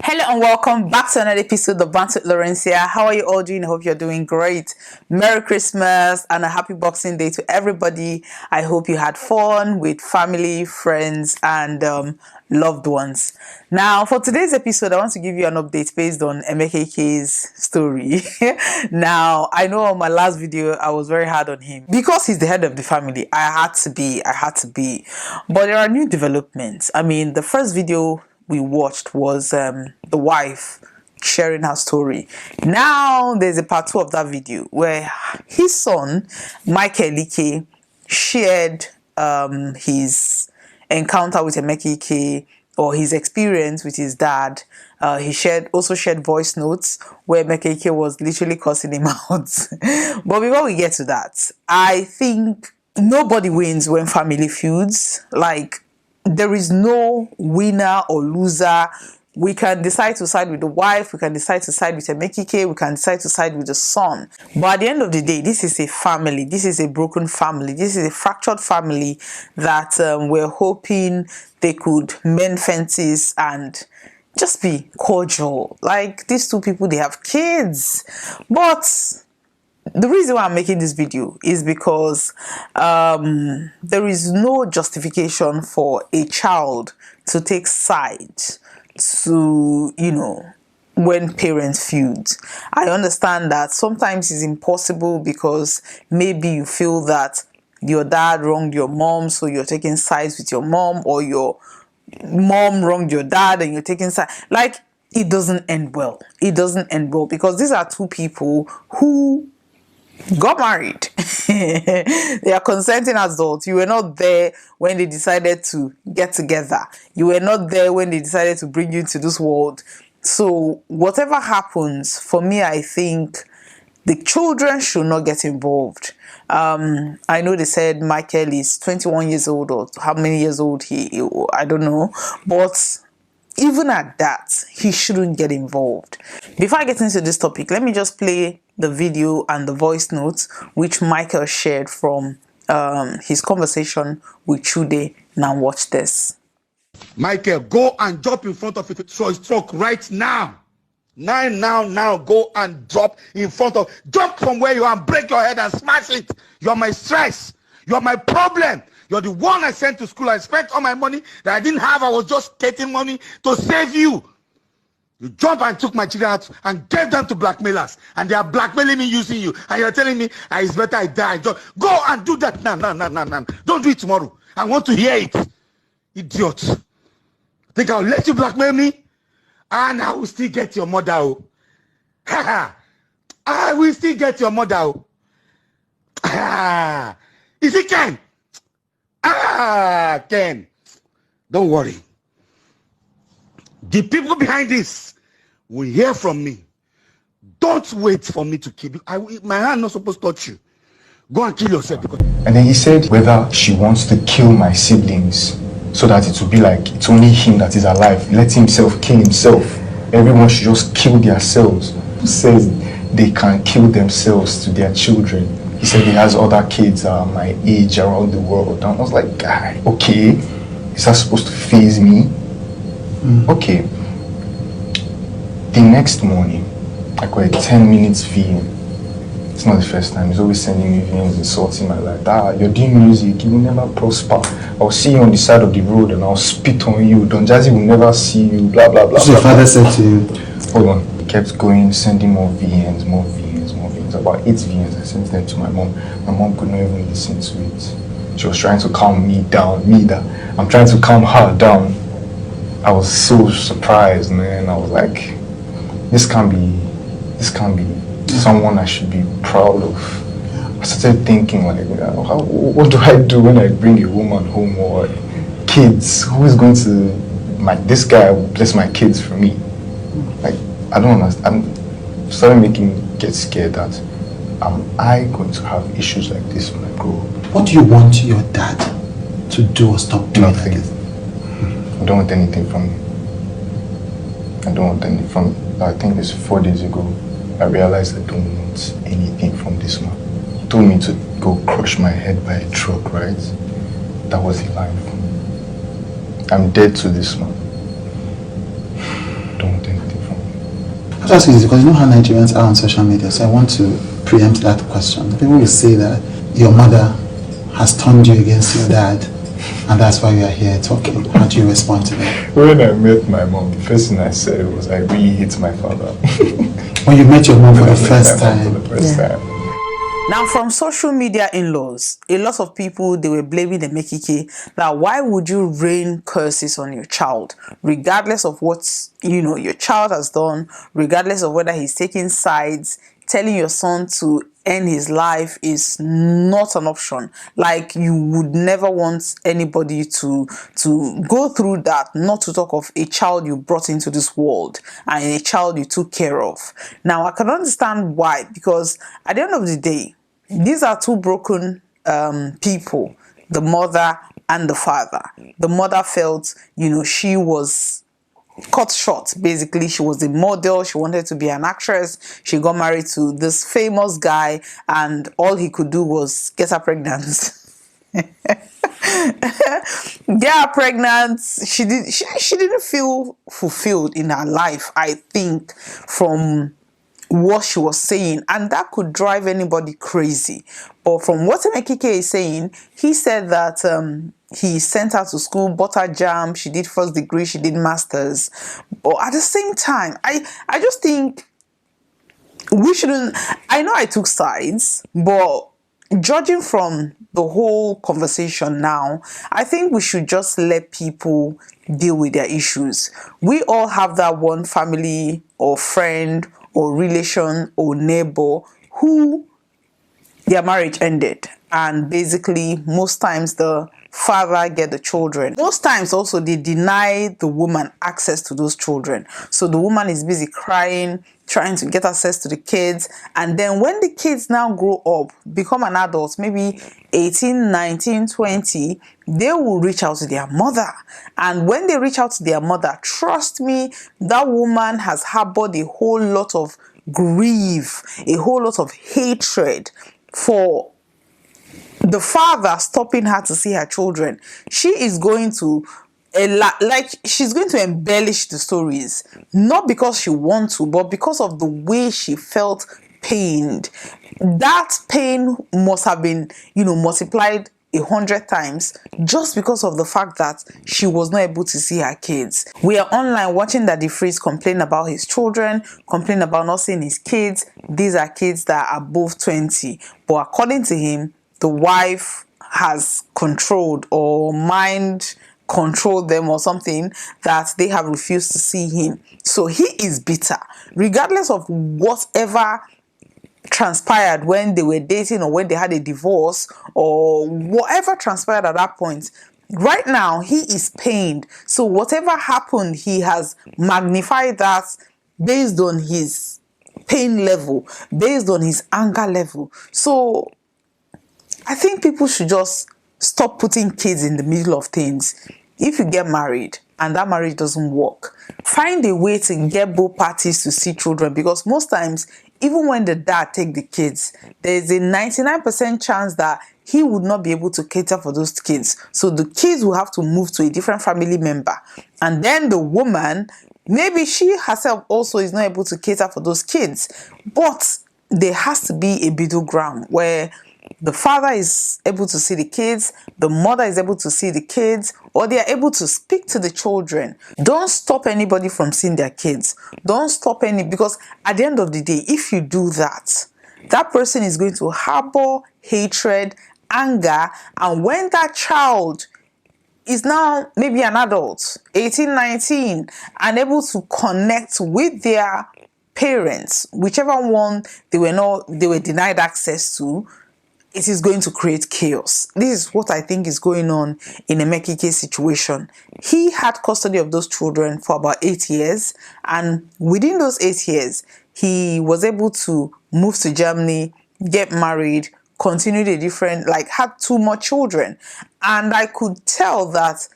Hello and welcome back to another episode of Bantz with Lawrencia. How are you all doing? I hope you're doing great. Merry Christmas and a happy Boxing Day to everybody. I hope you had fun with family, friends, and loved ones. Now, for today's episode, I want to give you an update based on Emeka's story. Now, I know on my last video, I was very hard on him because he's the head of the family. I had to be. But there are new developments. I mean, the first video we watched was the wife sharing her story. Now there's a part 2 of that video where his son Emeka shared his encounter with Emeka or his experience with his dad. He also shared voice notes where Emeka was literally cussing him out. But before we get to that, I think nobody wins when family feuds. Like, there is no winner or loser. We can decide to side with the wife, we can decide to side with Emeka, we can decide to side with the son. But at the end of the day, this is a family, this is a broken family, this is a fractured family that we're hoping they could mend fences and just be cordial. Like, these two people, they have kids. But the reason why I'm making this video is because there is no justification for a child to take sides to, when parents feud. I understand that sometimes it's impossible because maybe you feel that your dad wronged your mom, so you're taking sides with your mom, or your mom wronged your dad and you're taking sides. Like, it doesn't end well. It doesn't end well because these are two people who got married. They are consenting adults. You were not there when they decided to get together. You were not there when they decided to bring you into this world. So whatever happens, for me, I think the children should not get involved. I know they said Michael is 21 years old, or how many years old I don't know. But even at that, he shouldn't get involved. Before I get into this topic, let me just play the video and the voice notes which Michael shared from his conversation with Chude. Now watch this. Michael, go and drop in front of it. So it's truck right now. Now, go and drop in front of, jump from where you are and break your head and smash it. You're my stress. You're my problem. You're the one I sent to school. I spent all my money that I didn't have. I was just getting money to save you. You jump and took my children out and gave them to blackmailers. And they are blackmailing me using you. And you're telling me it's better I die. Go and do that now. Don't do it tomorrow. I want to hear it. Idiot. Think I'll let you blackmail me? And I will still get your mother. Oh. I will still get your mother. Oh. Is it Ken? Ken. Don't worry. The people behind this will hear from me. Don't wait for me to kill you. My hand not supposed to touch you. Go and kill yourself. And then he said whether she wants to kill my siblings so that it will be like it's only him that is alive. Let himself kill himself. Everyone should just kill themselves. Who says they can kill themselves to their children? He said he has other kids my age around the world. And I was like, guy, okay, is that supposed to faze me? Okay. The next morning, I got a 10 minutes VM. It's not the first time. He's always sending me VMs, insulting my life. You're doing music, you will never prosper. I'll see you on the side of the road and I'll spit on you. Don Jazzy will never see you, blah, blah, blah. So your father said to you? Hold on. He kept going, sending more VMs. About 8 VMs. I sent them to my mom. My mom could not even listen to it. She was trying to calm me down. I'm trying to calm her down. I was so surprised, man. I was like, this can't be someone I should be proud of. I started thinking like, what do I do when I bring a woman home or kids? Who is going to, this guy will bless my kids for me? Like, I don't understand. I'm started making me get scared that am I going to have issues like this when I grow up? What do you want your dad to do or stop doing? Nothing. I don't want anything from him. I think it's 4 days ago, I realized I don't want anything from this man. He told me to go crush my head by a truck, right? That was the life. I'm dead to this man. don't want anything from you. I just use it because you know how Nigerians are on social media, so I want to preempt that question. People will say that your mother has turned you against your dad, and that's why you are here talking. How do you respond to that? When I met my mom, the first thing I said was I really hate my father. When you met your mom for When I the met first my mom time. for the first time. Now, from social media in-laws, a lot of people, they were blaming the Emeka that why would you rain curses on your child, regardless of what, your child has done, regardless of whether he's taking sides. Telling your son to end his life is not an option. Like, you would never want anybody to go through that, not to talk of a child you brought into this world and a child you took care of. Now, I can understand why, because at the end of the day, these are two broken people, the mother and the father. The mother felt, she was cut short. Basically, she was a model. She wanted to be an actress. She got married to this famous guy, and all he could do was get her pregnant. Get her pregnant. She didn't feel fulfilled in her life, I think, from what she was saying, and that could drive anybody crazy. But from what Emeka is saying, he said that he sent her to school, bought her jam, she did first degree, she did masters. But at the same time, I just think we shouldn't. I know I took sides, but judging from the whole conversation now, I think we should just let people deal with their issues. We all have that one family or friend or relation or neighbor who their marriage ended, and basically most times the father get the children. Most times also they deny the woman access to those children, so the woman is busy crying, trying to get access to the kids. And then when the kids now grow up, become an adult, maybe 18, 19, 20, they will reach out to their mother. And when they reach out to their mother, trust me, that woman has harbored a whole lot of grief, a whole lot of hatred for the father stopping her to see her children. She is going to she's going to embellish the stories, not because she wants to, but because of the way she felt pained. That pain must have been, multiplied 100 times just because of the fact that she was not able to see her kids. We are online watching Daddy Freeze complain about his children, complain about not seeing his kids. These are kids that are above 20, but according to him, the wife has controlled or mind controlled them or something, that they have refused to see him. So he is bitter, regardless of whatever transpired when they were dating or when they had a divorce or whatever transpired at that point. Right now, he is pained. So whatever happened, he has magnified that based on his pain level, based on his anger level. So I think people should just stop putting kids in the middle of things. If you get married and that marriage doesn't work, find a way to get both parties to see children, because most times, even when the dad take the kids, there's a 99% chance that he would not be able to cater for those kids. So the kids will have to move to a different family member. And then the woman, maybe she herself also is not able to cater for those kids. But there has to be a middle ground where the father is able to see the kids, the mother is able to see the kids, or they are able to speak to the children. Don't stop anybody from seeing their kids. Don't stop because at the end of the day, if you do that, that person is going to harbor hatred, anger, and when that child is now maybe an adult, 18, 19, and able to connect with their parents, whichever one they were denied access to, it is going to create chaos. This is what I think is going on in Emeka's situation. He had custody of those children for about 8 years, and within those 8 years, he was able to move to Germany, get married, continued had 2 more children. And I could tell that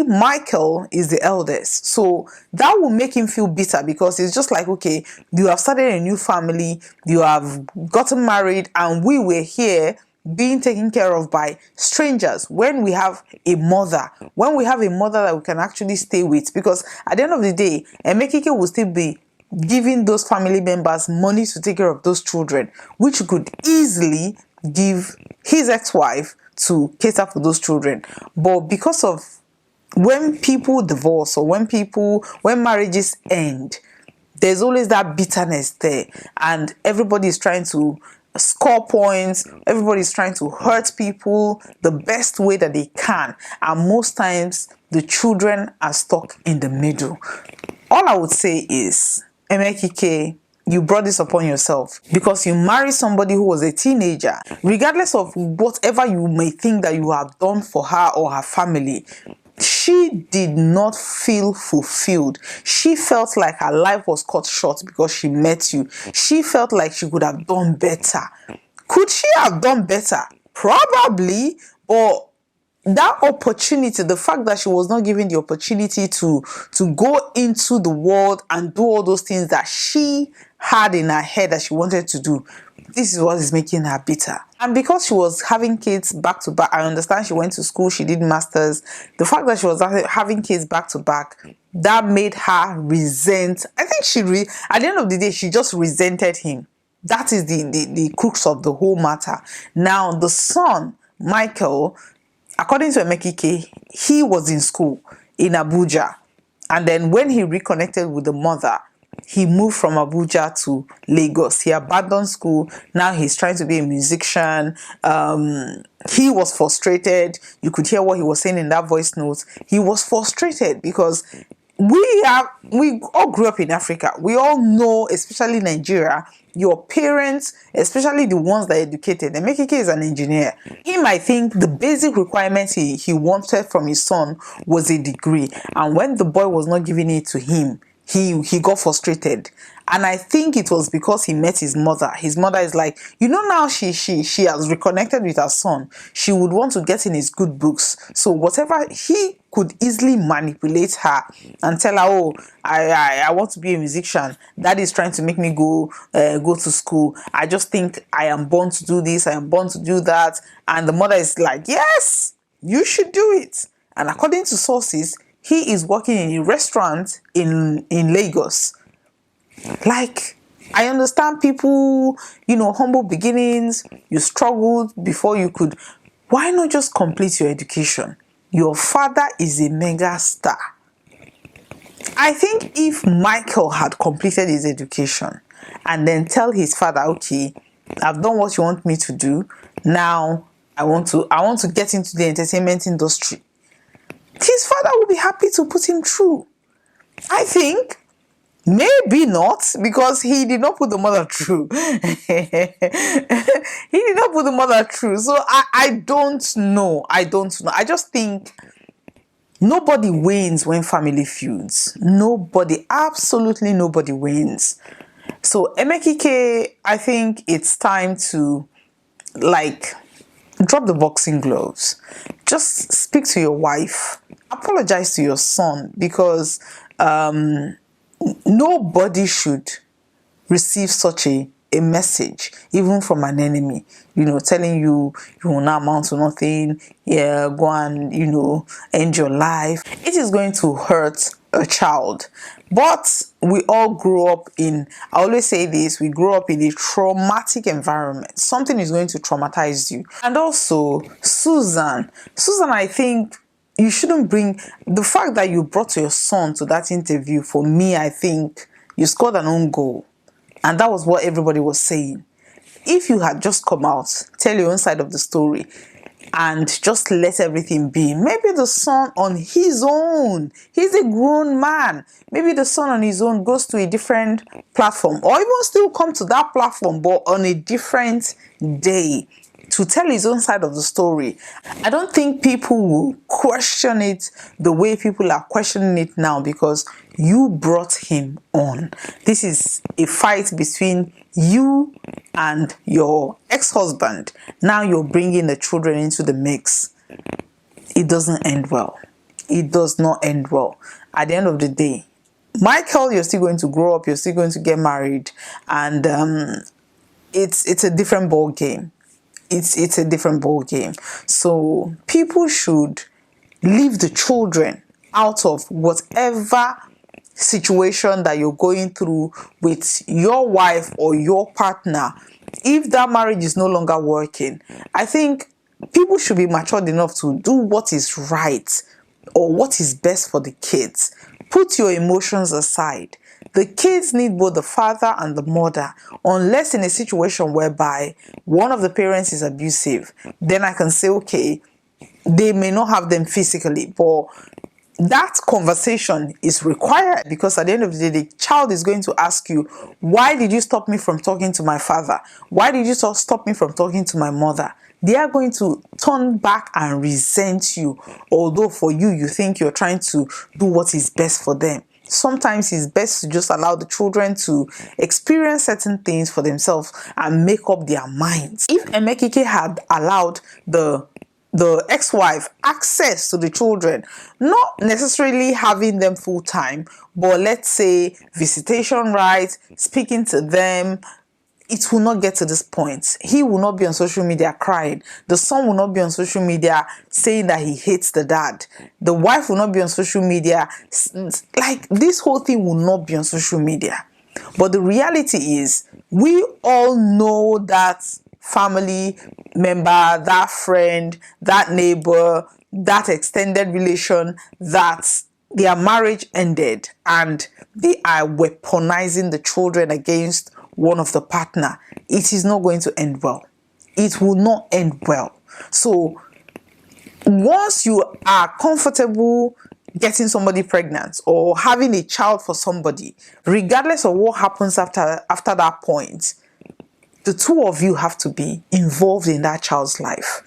Michael is the eldest. So that will make him feel bitter, because it's just like, okay, you have started a new family, you have gotten married, and we were here being taken care of by strangers, when we have a mother, that we can actually stay with. Because at the end of the day, Emeka will still be giving those family members money to take care of those children, which he could easily give his ex-wife to cater for those children. But because of when people divorce, or when marriages end, there's always that bitterness there, and everybody is trying to score points, everybody's trying to hurt people the best way that they can, and most times the children are stuck in the middle. All I would say is, Emeka, you brought this upon yourself because you married somebody who was a teenager. Regardless of whatever you may think that you have done for her or her family, she did not feel fulfilled. She felt like her life was cut short because she met you. She felt like she could have done better. Could she have done better? Probably, but that opportunity, the fact that she was not given the opportunity to go into the world and do all those things that she had in her head that she wanted to do, this is what is making her bitter. And because she was having kids back to back, I understand she went to school, she did masters. The fact that she was having kids back to back, that made her resent. I think at the end of the day, she just resented him. That is the crux of the whole matter. Now, the son, Michael, according to Emeka, he was in school in Abuja. And then when he reconnected with the mother, he moved from Abuja to Lagos. He abandoned school. Now he's trying to be a musician. He was frustrated. You could hear what he was saying in that voice note. He was frustrated because we all grew up in Africa. We all know, especially Nigeria, your parents, especially the ones that are educated. Emeka is an engineer. He might think the basic requirements he wanted from his son was a degree. And when the boy was not giving it to him, he got frustrated. And I think it was because he met his mother. His mother is like, now she has reconnected with her son. She would want to get in his good books. So whatever, he could easily manipulate her and tell her, oh, I want to be a musician. Daddy is trying to make me go to school. I just think I am born to do this. I am born to do that. And the mother is like, yes, you should do it. And according to sources, he is working in a restaurant in Lagos. Like, I understand people, humble beginnings, you struggled before you could. Why not just complete your education? Your father is a mega star. I think if Michael had completed his education and then tell his father, okay, I've done what you want me to do. Now I want to get into the entertainment industry. His father would be happy to put him through. I think maybe not, because he did not put the mother through. He did not put the mother through. So I don't know. I just think nobody wins when family feuds. Nobody, absolutely nobody wins. So Emeka, I think it's time to drop the boxing gloves. Just speak to your wife. Apologize to your son, because nobody should receive such a message, even from an enemy, telling you will not amount to nothing. Yeah, go and, end your life. It is going to hurt a child. But we all grew up I always say this, we grew up in a traumatic environment. Something is going to traumatize you. And also, Susan, I think you shouldn't bring the fact that you brought your son to that interview. For me, I think you scored an own goal. And that was what everybody was saying. If you had just come out, tell your own side of the story, and just let everything be. Maybe the son on his own, he's a grown man. Maybe the son on his own goes to a different platform, or even still come to that platform, but on a different day, to tell his own side of the story. I don't think people will question it the way people are questioning it now, because you brought him on. This is a fight between you and your ex-husband. Now you're bringing the children into the mix. It doesn't end well. It does not end well. At the end of the day, Michael, you're still going to grow up. You're still going to get married. And it's a different ball game. it's a different ball game. So people should leave the children out of whatever situation that you're going through with your wife or your partner. If that marriage is no longer working, I think people should be matured enough to do what is right or what is best for the kids. Put your emotions aside. The kids need both the father and the mother, unless in a situation whereby one of the parents is abusive. Then I can say, okay, they may not have them physically, but that conversation is required, because at the end of the day, the child is going to ask you, why did you stop me from talking to my father? Why did you stop me from talking to my mother? They are going to turn back and resent you, although for you, you think you're trying to do what is best for them. Sometimes it's best to just allow the children to experience certain things for themselves and make up their minds. If Emeka had allowed the ex-wife access to the children, not necessarily having them full time, but let's say visitation rights, speaking to them, it will not get to this point. He will not be on social media crying. The son will not be on social media saying that he hates the dad. The wife will not be on social media. Like, this whole thing will not be on social media. But the reality is, we all know that family member, that friend, that neighbor, that extended relation, that their marriage ended and they are weaponizing the children against one of the partner. It is not going to end well. It will not end well. So once you are comfortable getting somebody pregnant or having a child for somebody, regardless of what happens after that point, the two of you have to be involved in that child's life.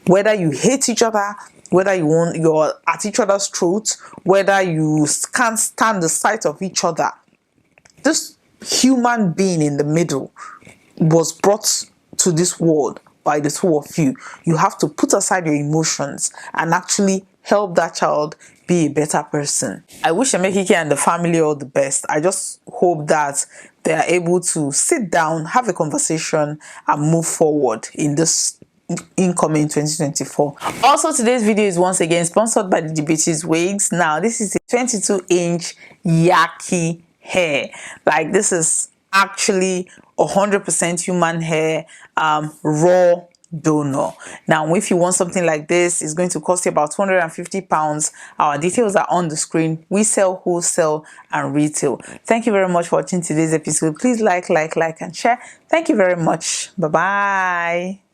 Whether you hate each other, whether you're at each other's throats, whether you can't stand the sight of each other, this human being in the middle was brought to this world by the two of you. You have to put aside your emotions and actually help that child be a better person. I wish Emeka and the family all the best. I just hope that they are able to sit down, have a conversation, and move forward in this incoming 2024. Also, today's video is once again sponsored by the Debate's Wigs. Now, this is a 22-inch yaki hair. Like, this is actually 100% human hair, raw donor. Now, if you want something like this, it's going to cost you about £250. Our details are on the screen. We sell wholesale and retail. Thank you very much for watching today's episode. Please like and share. Thank you very much. Bye bye.